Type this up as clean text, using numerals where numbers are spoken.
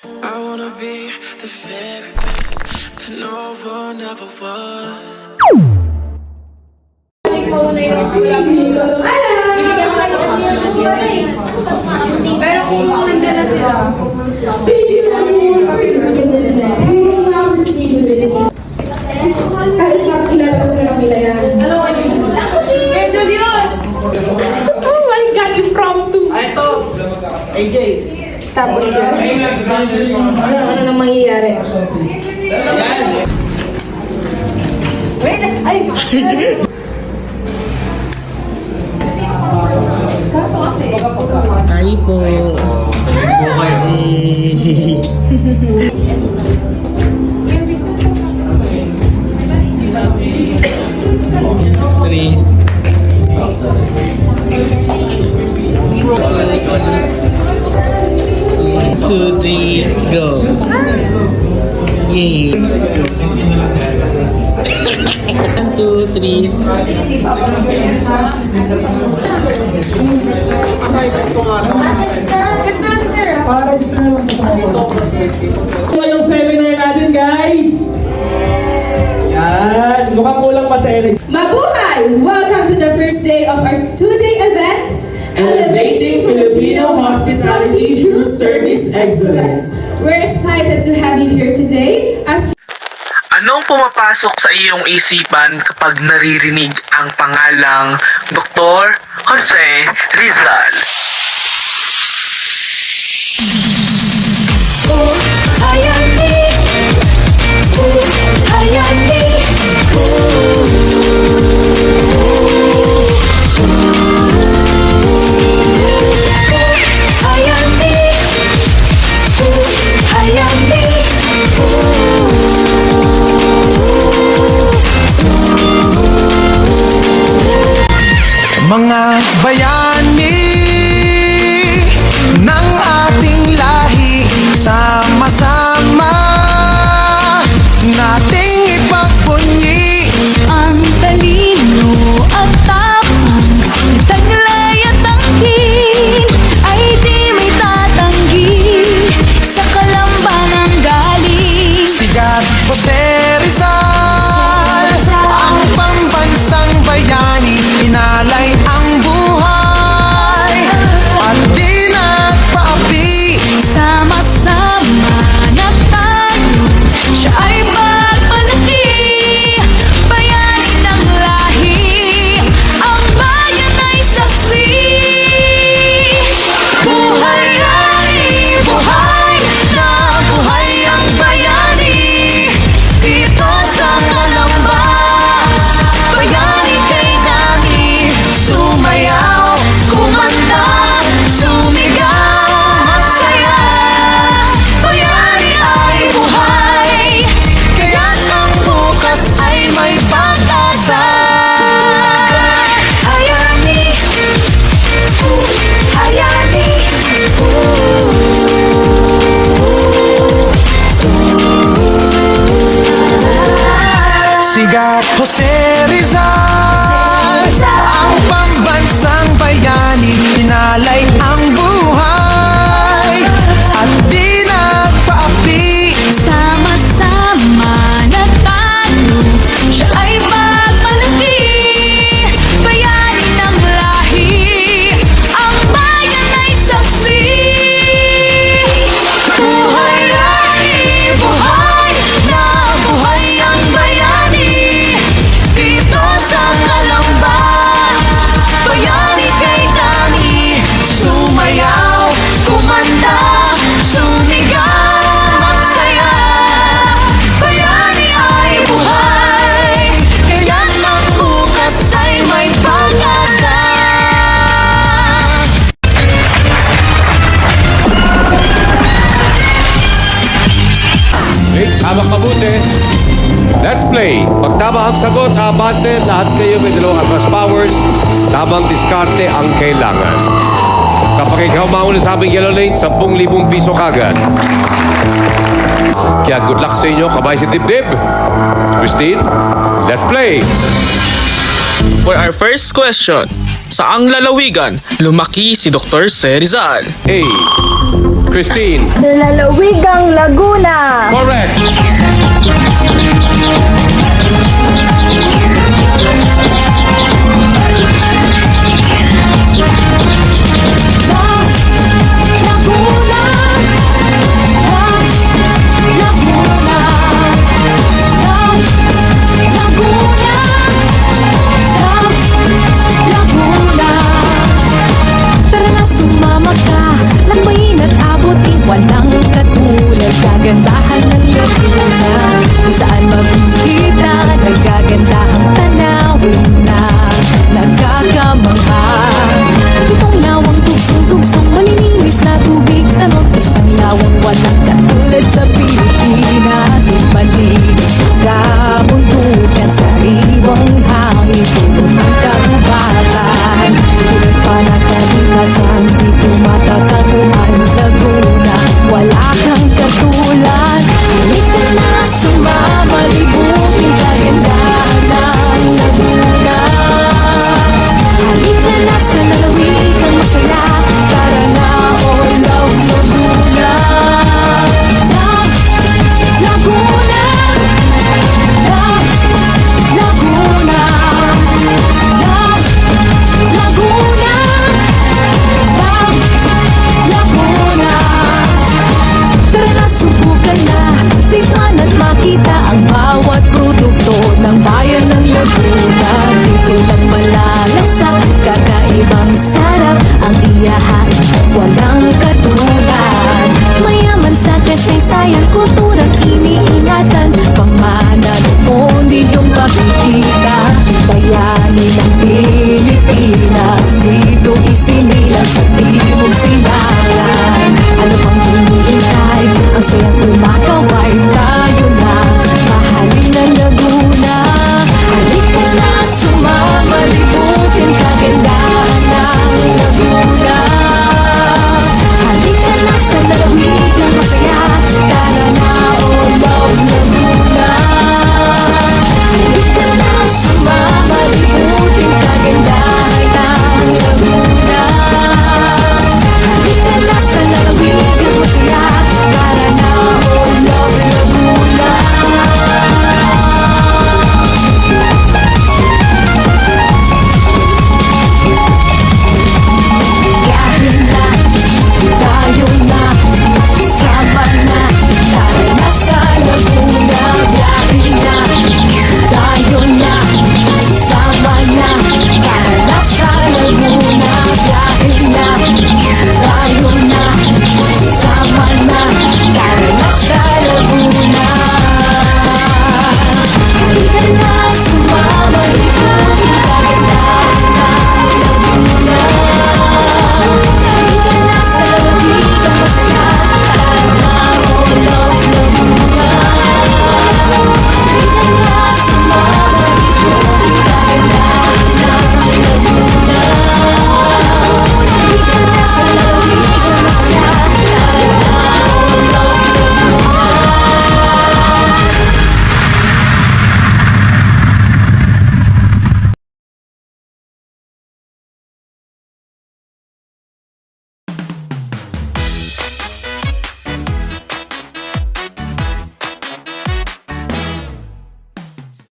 I wanna be the very best that no one ever was. Pero kung nandiyan na sila, Oh my God, impromptu. Ito, AJ. Tapos yan. Ano nang mangyayari? Wait, ay! Kaso kasi, Ay po. Three. One, two, three, go. Yay. One, two, three. Ito yung seminar natin, guys. Yan. Mukhang kulang pa sa Eric. Mabuhay! Welcome to the first day of our two-day event, Elevating Filipino Hospitality through Service Excellence. We're excited to have you here today as Anong pumapasok sa iyong isipan kapag naririnig ang pangalang Dr. Jose Rizal? Mga bayani ng ating lahi, sama-sama nating ipagpunyi ang talino at tapang na taglay at tangkin ay di may tatanggi sa kalambanang galing. Sigat Jose Rizal, ang pambansang bayani, inalay ang buhay at di nagpaapi. Sama-sama na tayo, siya ay pagpalaki, bayani ng lahi, ang bayan ay saksi. Buhay ay buhay, na buhay ang bayani, dito sa Kalamba, bayani kay dami, sumayaw, kumanta, sumigaw, magsaya, bayani ay buhay, kaya't ang bukas ay may pag-asa. Hayani, hayani, Sigat Jose Rizal, ang pambansang bayani, inalay ang buhay at di nagpaapi. sama-sama na tayo, siya ay pagpalaki, bayani ng lahi, ang bayan ay saksi. Buhay ay buhay, na buhay ang bayani, dito sa Kalamba, bayani kay dami, sumayaw, kumanta, sumigaw, magsaya, bayani ay buhay, kaya't ang bukas ay may pag-asa. Mates, hawak mabuti. Let's play. Pag tama ang sagot, abante, lahat kayo may dalawang advance powers. Tamang diskarte ang kailangan. Kapag ikaw mauna sa aming yellow lane, 10,000 piso kagad. Kaya good luck sa inyo, kabay si Dibdib. Christine, let's play. For our first question, saang lalawigan lumaki si Dr. Jose Rizal? A. Christine. Sa lalawigang Laguna. Correct. Tara na sumama ka, lambayin at abutin, walang katulad. Kagandahan ng Laguna, kung saan makikita nagagandahang tanawin na nagkakamangha. Itong lawang tugsong-tugsong, malilinis na tubig, talon isang lawang walang katulad sa Pilipinas. Malinis kabundukan sa ribong hangin, tulog ng kagubaran. Ilan pa nagkalikasan, dito matatagpuan Laguna, wala kang katulad. Halika na sumama, libutin kagandahan ng Laguna. Halika na sa lalawigan masaya, tara na, oh love Laguna. Love Laguna, love Laguna, love Laguna, love Laguna. Tara na, subukan na, tikman at makita ang bawat produkto ng bayan ng Laguna. Dito lang malalasa, kakaibang sarap ang iyahan, walang katulad. Mayaman sa kasaysayan, kulturang iniingatan, pamana noon din yung makikita. Bayani ng Pilipinas, dito isinilang sa timog silangan. Ano pang hinihintay, ang sayang kumakaway, tayo na, mahalin ng Laguna. Halika na sumama, libutin kagandahan ng Laguna. Halika na sa lalawigan